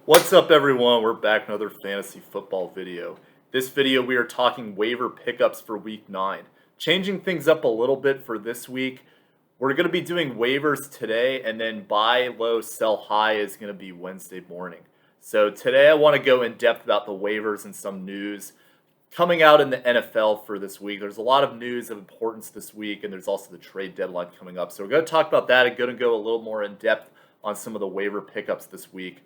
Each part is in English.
What's up, everyone? We're back with another fantasy football video. This video we are talking waiver pickups for week 9. Changing things up a little bit for this week. We're going to be doing waivers today, and then buy low, sell high is going to be Wednesday morning. So today I want to go in depth about the waivers and some news coming out in the NFL for this week. There's a lot of news of importance this week, and there's also the trade deadline coming up. So we're going to talk about that and going to go a little more in depth on some of the waiver pickups this week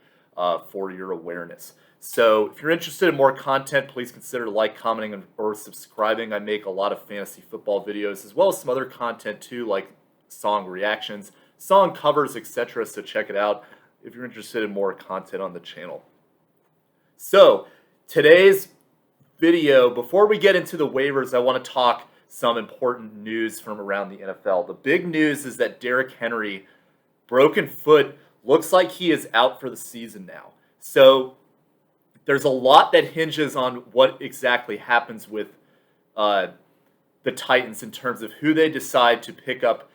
for your awareness. So if you're interested in more content, please consider commenting, or subscribing. I make a lot of fantasy football videos as well as some other content too, like song reactions, song covers, etc. So check it out if you're interested in more content on the channel. So today's video, before we get into the waivers, I want to talk some important news from around the NFL. The big news is that Derrick Henry, broken foot, looks like he is out for the season now. So there's a lot that hinges on what exactly happens with the Titans in terms of who they decide to pick up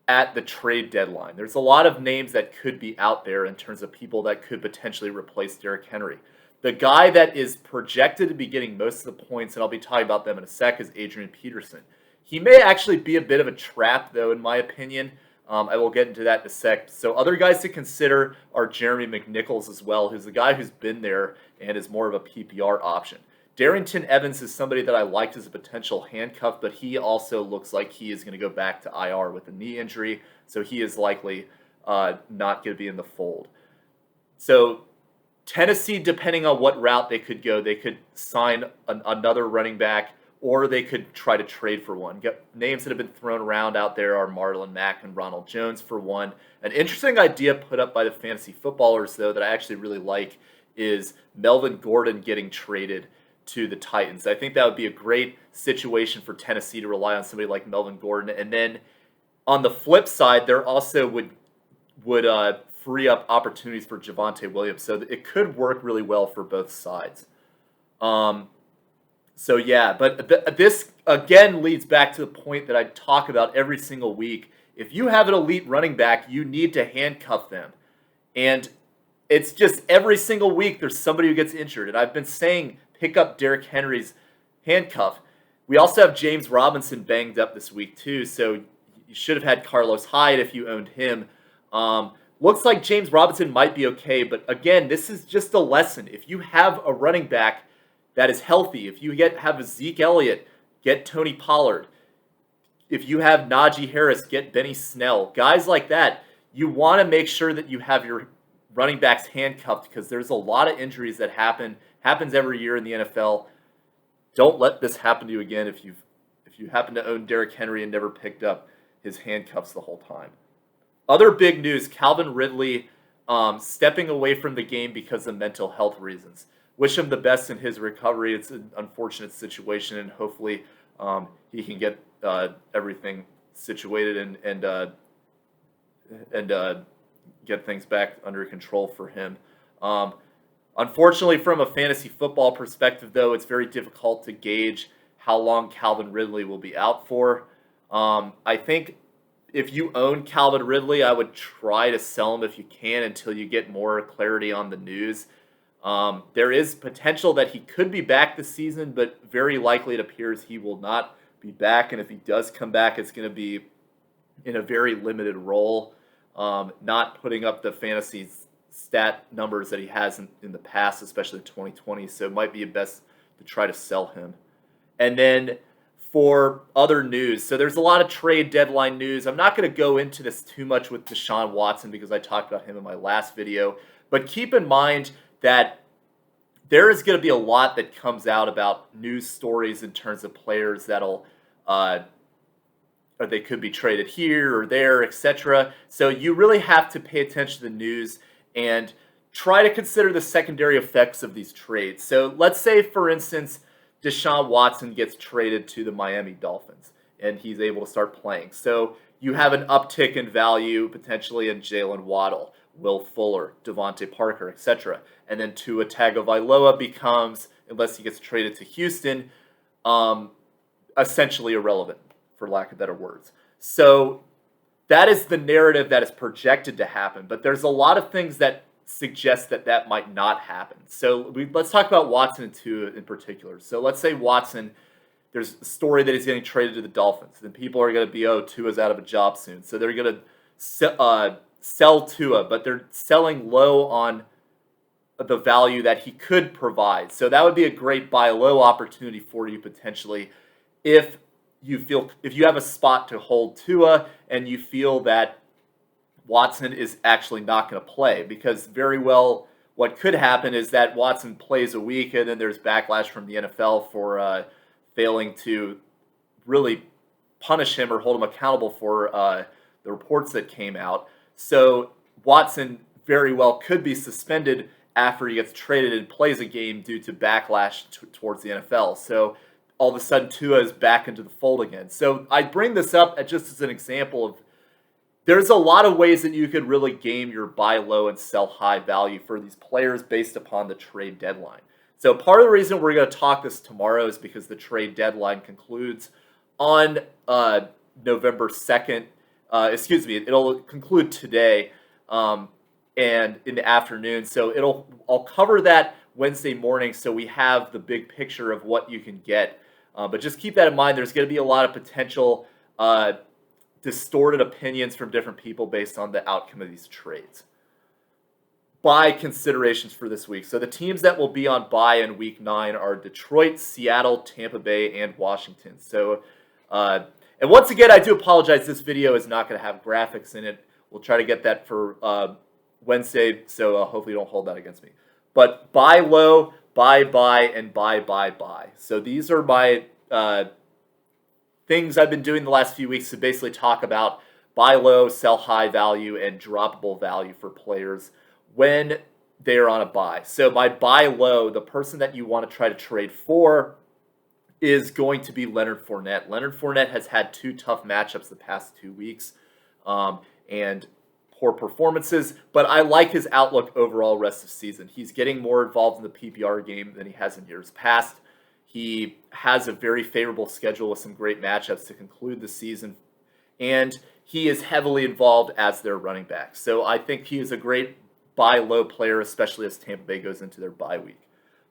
at the trade deadline. There's a lot of names that could be out there in terms of people that could potentially replace Derrick Henry. The guy that is projected to be getting most of the points, and I'll be talking about them in a sec, is Adrian Peterson. He may actually be a bit of a trap, though, in my opinion. I will get into that in a sec. So other guys to consider are Jeremy McNichols as well, who's the guy who's been there and is more of a PPR option. Darrington Evans is somebody that I liked as a potential handcuff, but he also looks like he is going to go back to IR with a knee injury, so he is likely not going to be in the fold. So Tennessee, depending on what route they could go, they could sign another running back, or they could try to trade for one. Names that have been thrown around out there are Marlon, Mack, and Ronald Jones for one. An interesting idea put up by the fantasy footballers, though, that I actually really like is Melvin Gordon getting traded to the Titans. I think that would be a great situation for Tennessee to rely on somebody like Melvin Gordon. And then on the flip side, there also would free up opportunities for Devonta Williams. So it could work really well for both sides. So yeah, but this again leads back to the point that I talk about every single week. If you have an elite running back, you need to handcuff them. And it's just every single week there's somebody who gets injured. And I've been saying pick up Derrick Henry's handcuff. We also have James Robinson banged up this week too. So you should have had Carlos Hyde if you owned him. Looks like James Robinson might be okay. But again, this is just a lesson. If you have a running back that is healthy, if you have a Zeke Elliott, get Tony Pollard. If you have Najee Harris, get Benny Snell. Guys like that, you want to make sure that you have your running backs handcuffed because there's a lot of injuries that happens every year in the NFL. Don't let this happen to you again if you happen to own Derrick Henry and never picked up his handcuffs the whole time. Other big news, Calvin Ridley stepping away from the game because of mental health reasons. Wish him the best in his recovery. It's an unfortunate situation, and hopefully he can get everything situated and get things back under control for him. Unfortunately, from a fantasy football perspective, though, it's very difficult to gauge how long Calvin Ridley will be out for. I think if you own Calvin Ridley, I would try to sell him if you can until you get more clarity on the news. There is potential that he could be back this season, but very likely it appears he will not be back. And if he does come back, it's going to be in a very limited role, not putting up the fantasy stat numbers that he has in the past, especially in 2020. So it might be best to try to sell him. And then for other news, so there's a lot of trade deadline news. I'm not going to go into this too much with Deshaun Watson because I talked about him in my last video. But keep in mind that there is going to be a lot that comes out about news stories in terms of players that'll, or they could be traded here or there, etc. So you really have to pay attention to the news and try to consider the secondary effects of these trades. So let's say, for instance, Deshaun Watson gets traded to the Miami Dolphins and he's able to start playing. So you have an uptick in value potentially in Jalen Waddle, Will Fuller, Devontae Parker, etc. And then Tua Tagovailoa becomes, unless he gets traded to Houston, essentially irrelevant, for lack of better words. So that is the narrative that is projected to happen. But there's a lot of things that suggest that that might not happen. So let's talk about Watson and Tua in particular. So let's say Watson, there's a story that he's getting traded to the Dolphins. Then people are going to be, oh, Tua's out of a job soon. So they're going to sell Tua, but they're selling low on the value that he could provide. So that would be a great buy low opportunity for you potentially if you have a spot to hold Tua and you feel that Watson is actually not going to play, because very well what could happen is that Watson plays a week and then there's backlash from the NFL for failing to really punish him or hold him accountable for the reports that came out. So Watson very well could be suspended after he gets traded and plays a game due to backlash towards the NFL. So all of a sudden Tua is back into the fold again. So I bring this up just as an example of there's a lot of ways that you could really game your buy low and sell high value for these players based upon the trade deadline. So part of the reason we're going to talk this tomorrow is because the trade deadline concludes on November 2nd. It'll conclude today and in the afternoon. So I'll cover that Wednesday morning so we have the big picture of what you can get. But just keep that in mind. There's going to be a lot of potential distorted opinions from different people based on the outcome of these trades. Buy considerations for this week. So the teams that will be on bye in week 9 are Detroit, Seattle, Tampa Bay, and Washington. So, and once again, I do apologize. This video is not going to have graphics in it. We'll try to get that for Wednesday, so hopefully you don't hold that against me. But buy low, buy, and buy. So these are my things I've been doing the last few weeks to basically talk about buy low, sell high value, and droppable value for players when they are on a buy. So my buy low, the person that you want to try to trade for is going to be Leonard Fournette. Leonard Fournette has had 2 tough matchups the past 2 weeks and poor performances, but I like his outlook overall rest of the season. He's getting more involved in the PPR game than he has in years past. He has a very favorable schedule with some great matchups to conclude the season, and he is heavily involved as their running back. So I think he is a great buy low player, especially as Tampa Bay goes into their bye week.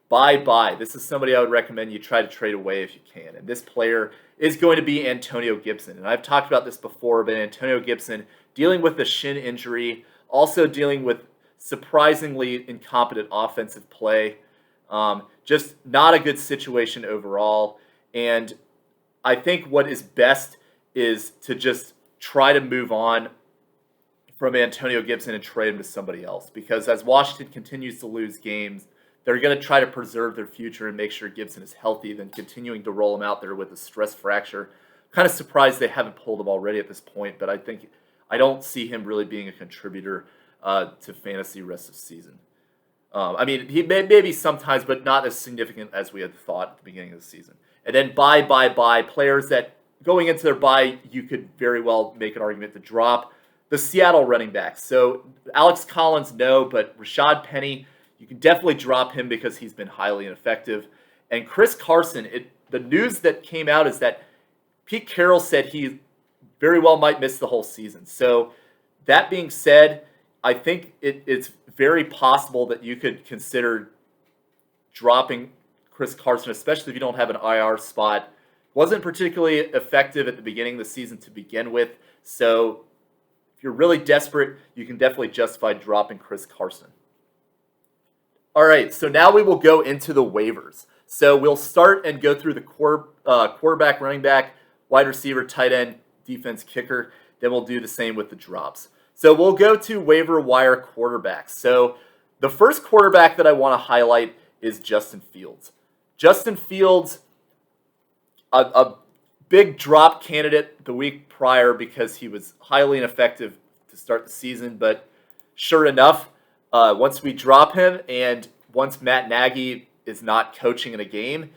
Buy. This is somebody I would recommend you try to trade away if you can. And this player is going to be Antonio Gibson. And I've talked about this before, but Antonio Gibson dealing with a shin injury, also dealing with surprisingly incompetent offensive play. Just not a good situation overall. And I think what is best is to just try to move on from Antonio Gibson and trade him to somebody else. Because as Washington continues to lose games, they're going to try to preserve their future and make sure Gibson is healthy than continuing to roll him out there with a stress fracture. Kind of surprised they haven't pulled him already at this point, but I don't see him really being a contributor to fantasy rest of the season. I mean, he maybe sometimes, but not as significant as we had thought at the beginning of the season. And then buy. Players that going into their buy, you could very well make an argument to drop. The Seattle running backs. So Alex Collins, no, but Rashad Penny, you can definitely drop him because he's been highly ineffective. And Chris Carson, the news that came out is that Pete Carroll said he very well might miss the whole season. So that being said, I think it's very possible that you could consider dropping Chris Carson, especially if you don't have an IR spot. Wasn't particularly effective at the beginning of the season to begin with. So if you're really desperate, you can definitely justify dropping Chris Carson. All right, so now we will go into the waivers. So we'll start and go through the quarterback, running back, wide receiver, tight end, defense, kicker. Then we'll do the same with the drops. So we'll go to waiver wire quarterbacks. So the first quarterback that I want to highlight is Justin Fields. Justin Fields, a big drop candidate the week prior because he was highly ineffective to start the season. But sure enough, once we drop him and once Matt Nagy is not coaching in a game,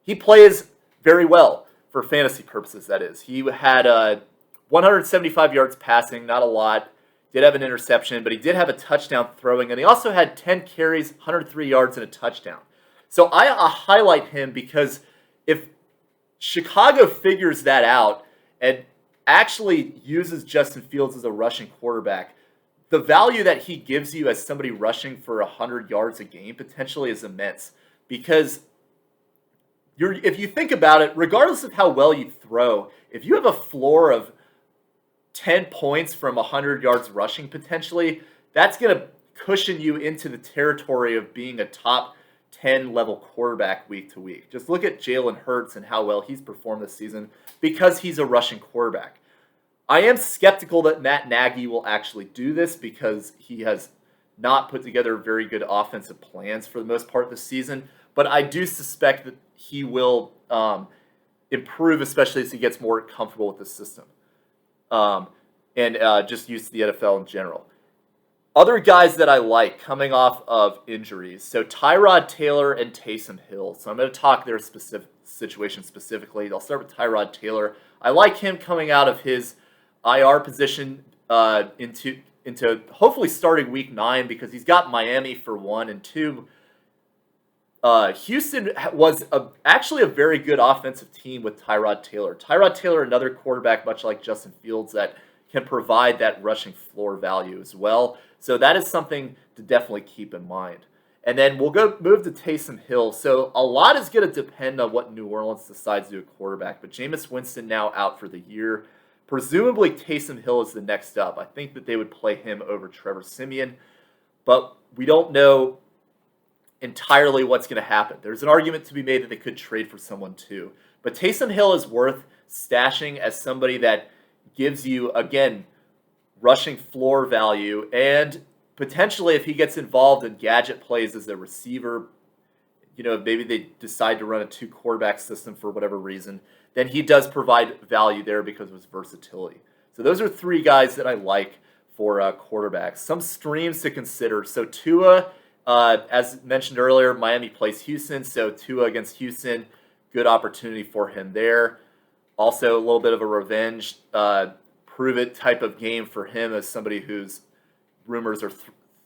he plays very well for fantasy purposes, that is. He had 175 yards passing, not a lot. Did have an interception, but he did have a touchdown throwing, and he also had 10 carries, 103 yards, and a touchdown. So I highlight him because if Chicago figures that out and actually uses Justin Fields as a rushing quarterback, the value that he gives you as somebody rushing for 100 yards a game potentially is immense because if you think about it, regardless of how well you throw, if you have a floor of 10 points from 100 yards rushing potentially, that's going to cushion you into the territory of being a top 10 level quarterback week to week. Just look at Jalen Hurts and how well he's performed this season because he's a rushing quarterback. I am skeptical that Matt Nagy will actually do this because he has not put together very good offensive plans for the most part this season, but I do suspect that he will improve, especially as he gets more comfortable with the system and just used to the NFL in general. Other guys that I like coming off of injuries. So Tyrod Taylor and Taysom Hill. So I'm going to talk their specific situation specifically. I'll start with Tyrod Taylor. I like him coming out of his IR position into hopefully starting week 9 because he's got Miami for 1 and 2. Houston was actually a very good offensive team with Tyrod Taylor. Tyrod Taylor, another quarterback much like Justin Fields that can provide that rushing floor value as well. So that is something to definitely keep in mind. And then we'll move to Taysom Hill. So a lot is going to depend on what New Orleans decides to do at quarterback. But Jameis Winston now out for the year. Presumably Taysom Hill is the next up. I think that they would play him over Trevor Siemian. But we don't know entirely what's going to happen. There's an argument to be made that they could trade for someone too. But Taysom Hill is worth stashing as somebody that gives you, again, rushing floor value, and potentially if he gets involved in gadget plays as a receiver, maybe they decide to run a 2-quarterback system for whatever reason, then he does provide value there because of his versatility. So those are 3 guys that I like for quarterbacks. Some streams to consider. So Tua, as mentioned earlier, Miami plays Houston, so Tua against Houston, good opportunity for him there. Also, a little bit of a revenge, prove-it type of game for him as somebody whose rumors are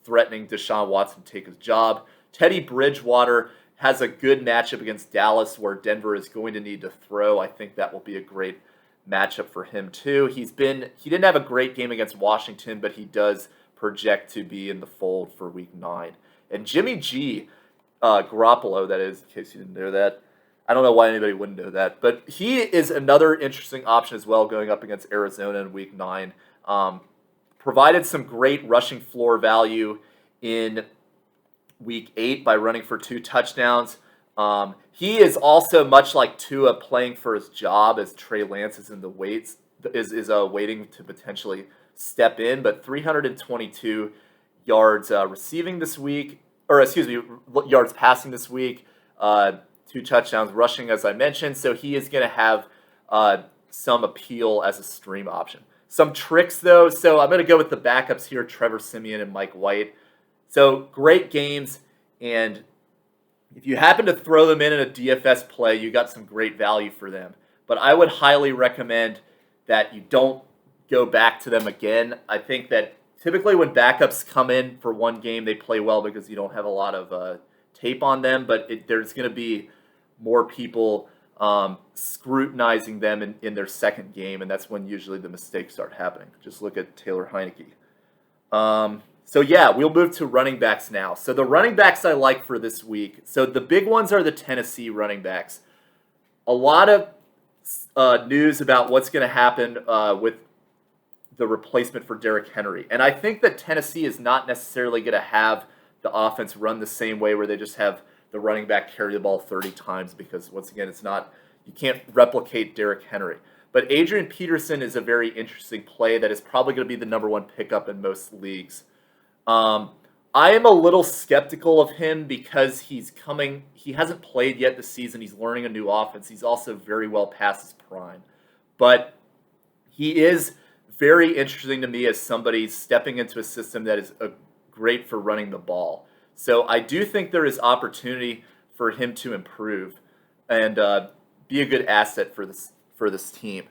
threatening Deshaun Watson to take his job. Teddy Bridgewater has a good matchup against Dallas where Denver is going to need to throw. I think that will be a great matchup for him too. He didn't have a great game against Washington, but he does project to be in the fold for week 9. And Jimmy G, Garoppolo, that is, in case you didn't know that. I don't know why anybody wouldn't know that, but he is another interesting option as well going up against Arizona in week 9. Provided some great rushing floor value in week 8 by running for 2 touchdowns. He is also much like Tua playing for his job as Trey Lance is in the waiting to potentially step in, but 322 yards receiving this week, yards passing this week. 2 touchdowns rushing, as I mentioned. So he is going to have some appeal as a stream option. Some tricks, though. So I'm going to go with the backups here, Trevor Siemian and Mike White. So great games. And if you happen to throw them in a DFS play, you got some great value for them. But I would highly recommend that you don't go back to them again. I think that typically when backups come in for one game, they play well because you don't have a lot of tape on them. But there's going to be more people scrutinizing them in their second game, and that's when usually the mistakes start happening. Just look at Taylor Heineke. So yeah, we'll move to running backs now. So the running backs I like for this week. So the big ones are the Tennessee running backs. A lot of news about what's going to happen with the replacement for Derrick Henry. And I think that Tennessee is not necessarily going to have the offense run the same way where they just have the running back carry the ball 30 times because, once again, you can't replicate Derrick Henry. But Adrian Peterson is a very interesting play that is probably going to be the number 1 pickup in most leagues. I am a little skeptical of him because he hasn't played yet this season. He's learning a new offense. He's also very well past his prime. But he is very interesting to me as somebody stepping into a system that is great for running the ball. So I do think there is opportunity for him to improve and be a good asset for this team.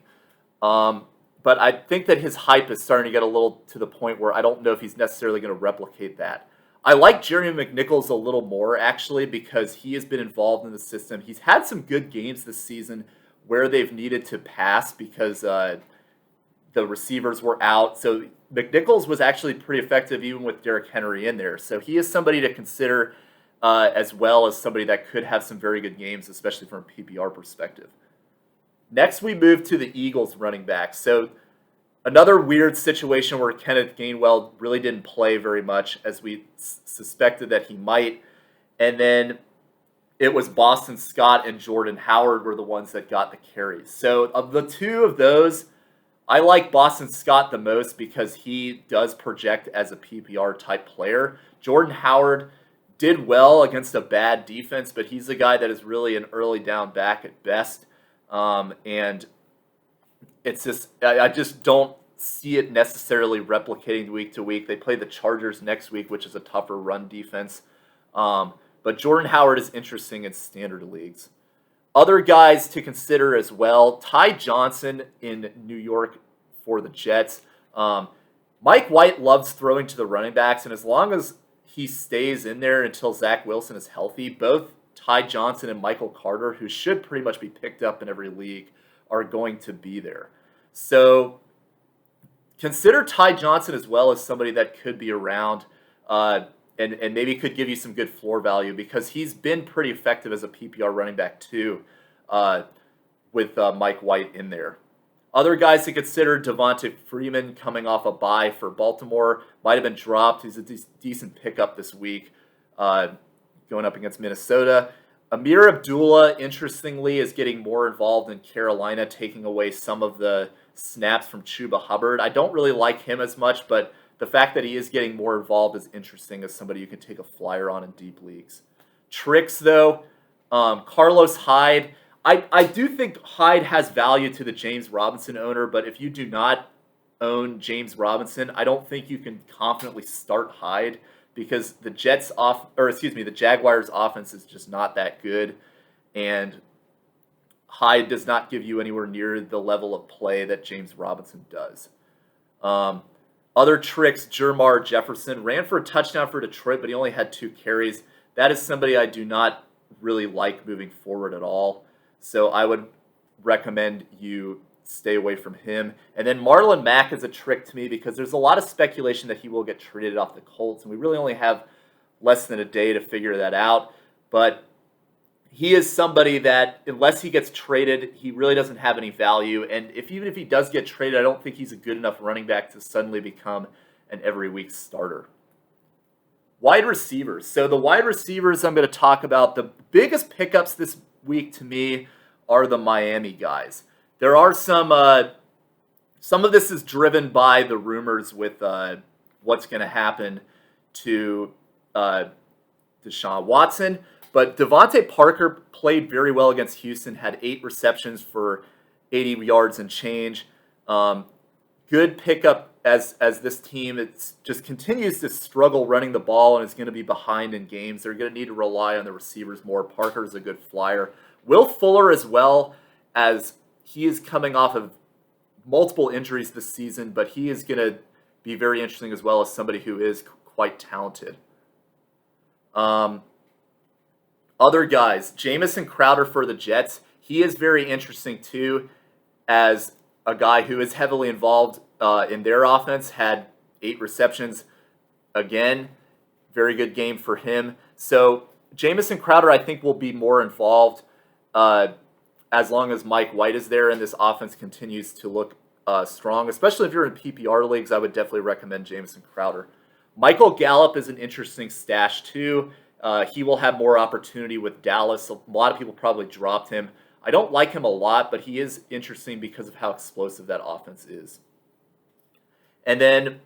But I think that his hype is starting to get a little to the point where I don't know if he's necessarily going to replicate that. I like Jerry McNichols a little more, actually, because he has been involved in the system. He's had some good games this season where they've needed to pass because the receivers were out. So McNichols was actually pretty effective even with Derrick Henry in there. So he is somebody to consider as well as somebody that could have some very good games, especially from a PPR perspective. Next, we move to the Eagles running back. So another weird situation where Kenneth Gainwell really didn't play very much, as we suspected that he might. And then it was Boston Scott and Jordan Howard were the ones that got the carries. So of the two of those, I like Boston Scott the most because he does project as a PPR type player. Jordan Howard did well against a bad defense, but he's a guy that is really an early down back at best. And it's just, I just don't see it necessarily replicating week to week. They play the Chargers next week, which is a tougher run defense. But Jordan Howard is interesting in standard leagues. Other guys to consider as well, Ty Johnson in New York for the Jets. Mike White loves throwing to the running backs, and as long as he stays in there until Zach Wilson is healthy, both Ty Johnson and Michael Carter, who should pretty much be picked up in every league, are going to be there. So consider Ty Johnson as well as somebody that could be around and maybe could give you some good floor value because he's been pretty effective as a PPR running back too with Mike White in there. Other guys to consider, Devonta Freeman coming off a bye for Baltimore. Might have been dropped. He's a decent pickup this week going up against Minnesota. Ameer Abdullah, interestingly, is getting more involved in Carolina, taking away some of the snaps from Chuba Hubbard. I don't really like him as much, but the fact that he is getting more involved is interesting as somebody you can take a flyer on in deep leagues. Tricks, though, Carlos Hyde. I do think Hyde has value to the James Robinson owner, but if you do not own James Robinson, I don't think you can confidently start Hyde because the Jaguars offense is just not that good, and Hyde does not give you anywhere near the level of play that James Robinson does. Other tricks, Jermar Jefferson ran for a touchdown for Detroit, but he only had 2 carries. That is somebody I do not really like moving forward at all. So I would recommend you stay away from him. And then Marlon Mack is a trick to me because there's a lot of speculation that he will get traded off the Colts, and we really only have less than a day to figure that out. But he is somebody that, unless he gets traded, he really doesn't have any value. And even if he does get traded, I don't think he's a good enough running back to suddenly become an every week starter. Wide receivers. So the wide receivers I'm going to talk about, the biggest pickups this week to me are the Miami guys. There are some of this is driven by the rumors with what's going to happen to Deshaun Watson. But Devontae Parker played very well against Houston, had 8 receptions for 80 yards and change. Good pickup as this team just continues to struggle running the ball and is going to be behind in games. They're going to need to rely on the receivers more. Parker's a good flyer. Will Fuller as well, as he is coming off of multiple injuries this season, but he is going to be very interesting as well as somebody who is quite talented. Other guys, Jamison Crowder for the Jets. He is very interesting too as a guy who is heavily involved in their offense. Had 8 receptions. Again, very good game for him. So Jamison Crowder, I think, will be more involved as long as Mike White is there and this offense continues to look strong. Especially if you're in PPR leagues, I would definitely recommend Jamison Crowder. Michael Gallup is an interesting stash too. He will have more opportunity with Dallas. A lot of people probably dropped him. I don't like him a lot, but he is interesting because of how explosive that offense is. And then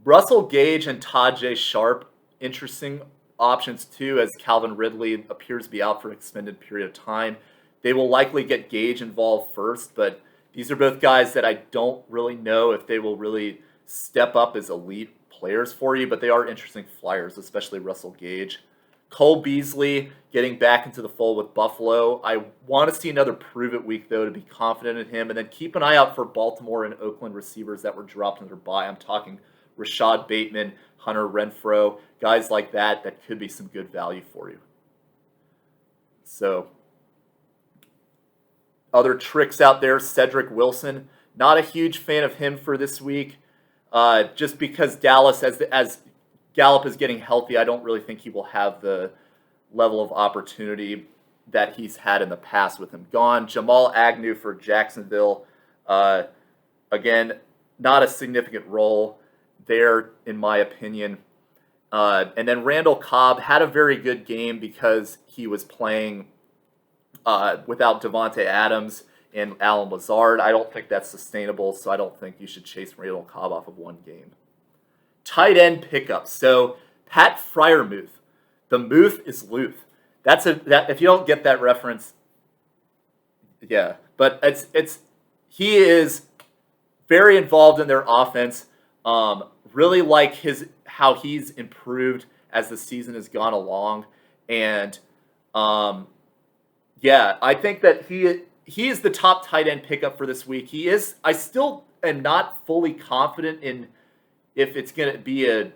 Russell Gage and Tajee Sharpe, interesting options too, as Calvin Ridley appears to be out for an extended period of time. They will likely get Gage involved first, but these are both guys that I don't really know if they will really step up as elite players for you, but they are interesting flyers, especially Russell Gage. Cole Beasley getting back into the fold with Buffalo. I want to see another prove-it week, though, to be confident in him. And then keep an eye out for Baltimore and Oakland receivers that were dropped in their bye. I'm talking Rashad Bateman, Hunter Renfrow, guys like that could be some good value for you. So, other tricks out there, Cedric Wilson. Not a huge fan of him for this week, just because Dallas, as Gallup is getting healthy, I don't really think he will have the level of opportunity that he's had in the past with him gone. Jamal Agnew for Jacksonville, again, not a significant role there, in my opinion. And then Randall Cobb had a very good game because he was playing without Devonta Adams and Allen Lazard. I don't think that's sustainable, so I don't think you should chase Randall Cobb off of one game. Tight end pickups. So Pat Freiermuth. The Muth is Luth. If you don't get that reference, yeah. But he is very involved in their offense. Really like how he's improved as the season has gone along, and yeah, I think that he is the top tight end pickup for this week. He is. I still am not fully confident in if it's going to be a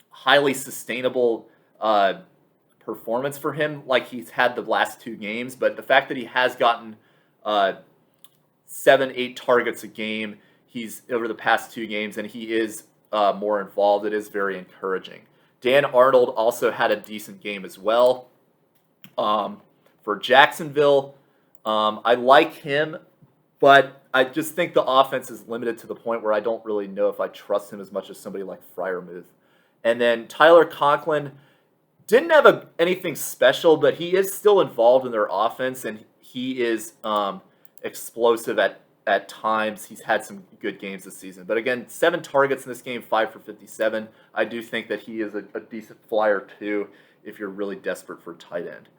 highly sustainable performance for him like he's had the last two games, but the fact that he has gotten 7-8 targets a game he's over the past two games, and he is more involved, it is very encouraging. Dan Arnold also had a decent game as well. For Jacksonville, I like him, but I just think the offense is limited to the point where I don't really know if I trust him as much as somebody like Freiermuth. And then Tyler Conklin didn't have anything special, but he is still involved in their offense, and he is explosive at times. He's had some good games this season. But again, 7 targets in this game, 5 for 57. I do think that he is a decent flyer too if you're really desperate for a tight end.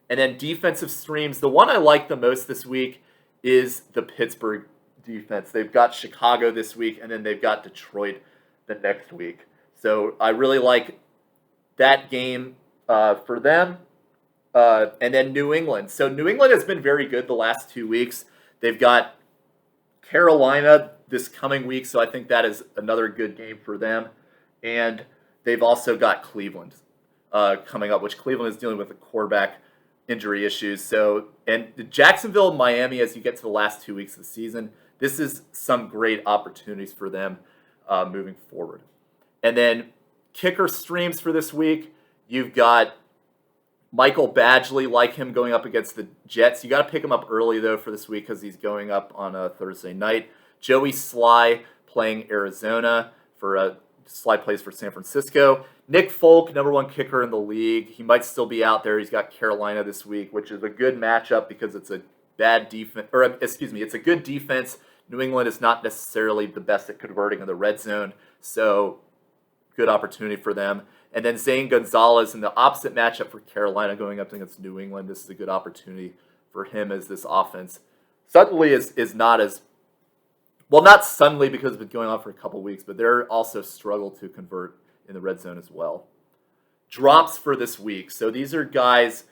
And then defensive streams. The one I like the most this week is the Pittsburgh defense. They've got Chicago this week, and then they've got Detroit the next week. So I really like that game for them. And then New England. So New England has been very good the last 2 weeks. They've got Carolina this coming week, so I think that is another good game for them. And they've also got Cleveland coming up, which Cleveland is dealing with the quarterback injury issues. So, and Jacksonville and Miami, as you get to the last 2 weeks of the season, this is some great opportunities for them moving forward. And then kicker streams for this week, you've got Michael Badgley, like him, going up against the Jets. You got to pick him up early, though, for this week because he's going up on a Thursday night. Joey Sly playing Arizona for Sly plays for San Francisco. Nick Folk, number 1 kicker in the league. He might still be out there. He's got Carolina this week, which is a good matchup because it's a bad defense, or excuse me, it's a good defense. New England is not necessarily the best at converting in the red zone, so good opportunity for them. And then Zane Gonzalez in the opposite matchup for Carolina going up against New England. This is a good opportunity for him as this offense suddenly is not as, well, not suddenly because it's been going on for a couple weeks, but they're also struggle to convert in the red zone as well. Drops for this week. So these are guys,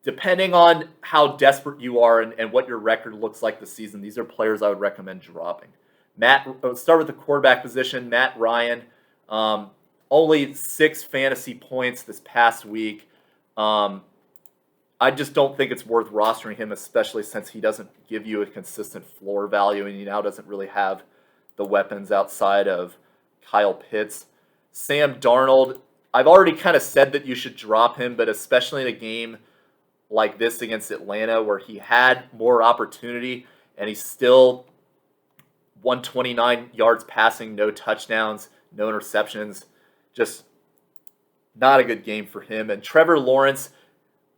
depending on how desperate you are and what your record looks like this season, these are players I would recommend dropping. Let's start with the quarterback position. Matt Ryan, only 6 fantasy points this past week. I just don't think it's worth rostering him, especially since he doesn't give you a consistent floor value, and he now doesn't really have the weapons outside of Kyle Pitts. Sam Darnold, I've already kind of said that you should drop him, but especially in a game like this against Atlanta where he had more opportunity and he's still 129 yards passing, no touchdowns, no interceptions. Just not a good game for him. And Trevor Lawrence,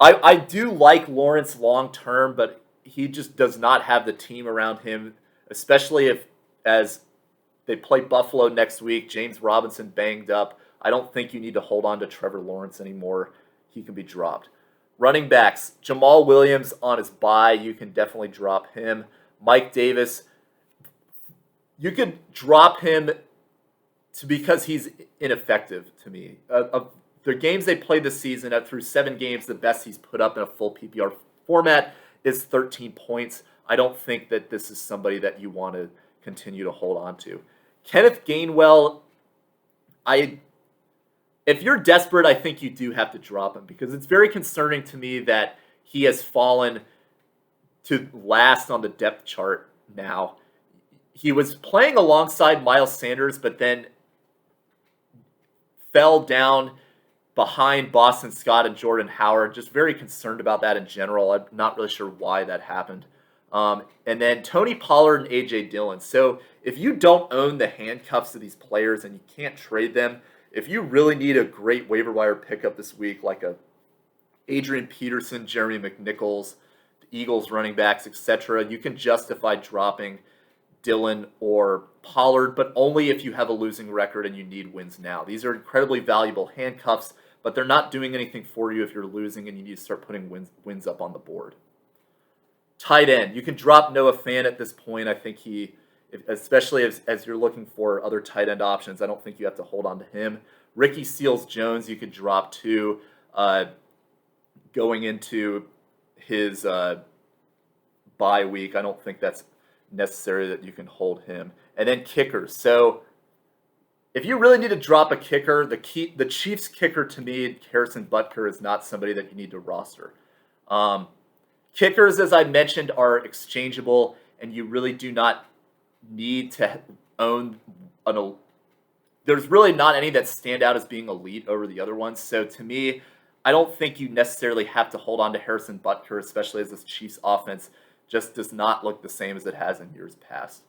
I do like Lawrence long term, but he just does not have the team around him, especially as they play Buffalo next week. James Robinson banged up. I don't think you need to hold on to Trevor Lawrence anymore. He can be dropped. Running backs, Jamal Williams on his bye. You can definitely drop him. Mike Davis, you could drop him because he's ineffective to me. The games they played this season, through 7 games, the best he's put up in a full PPR format is 13 points. I don't think that this is somebody that you want to continue to hold on to. Kenneth Gainwell, if you're desperate, I think you do have to drop him because it's very concerning to me that he has fallen to last on the depth chart now. He was playing alongside Miles Sanders, but then fell down behind Boston Scott and Jordan Howard. Just very concerned about that in general. I'm not really sure why that happened. And then Tony Pollard and A.J. Dillon. So if you don't own the handcuffs of these players and you can't trade them, if you really need a great waiver wire pickup this week, like a Adrian Peterson, Jeremy McNichols, the Eagles running backs, etc., you can justify dropping Dillon or Pollard, but only if you have a losing record and you need wins now. These are incredibly valuable handcuffs, but they're not doing anything for you if you're losing and you need to start putting wins up on the board. Tight end. You can drop Noah Fant at this point. I think especially as you're looking for other tight end options, I don't think you have to hold on to him. Ricky Seals-Jones, you could drop to going into his bye week. I don't think that's necessary that you can hold him. And then kickers. So if you really need to drop a kicker, the Chiefs kicker to me, Harrison Butker, is not somebody that you need to roster. Kickers, as I mentioned, are exchangeable, and you really do not need to own there's really not any that stand out as being elite over the other ones. So to me, I don't think you necessarily have to hold on to Harrison Butker, especially as this Chiefs offense just does not look the same as it has in years past.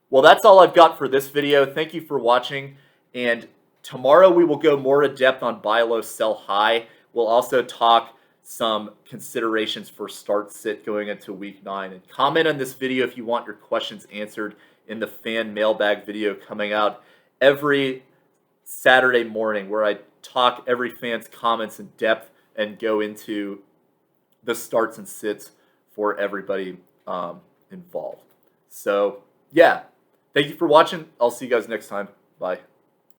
Well, that's all I've got for this video. Thank you for watching, and tomorrow we will go more in depth on buy low, sell high. We'll also talk some considerations for start sit going into week 9. And comment on this video if you want your questions answered in the fan mailbag video coming out every Saturday morning, where I talk every fan's comments in depth and go into the starts and sits for everybody involved. So yeah, thank you for watching. I'll see you guys next time. Bye.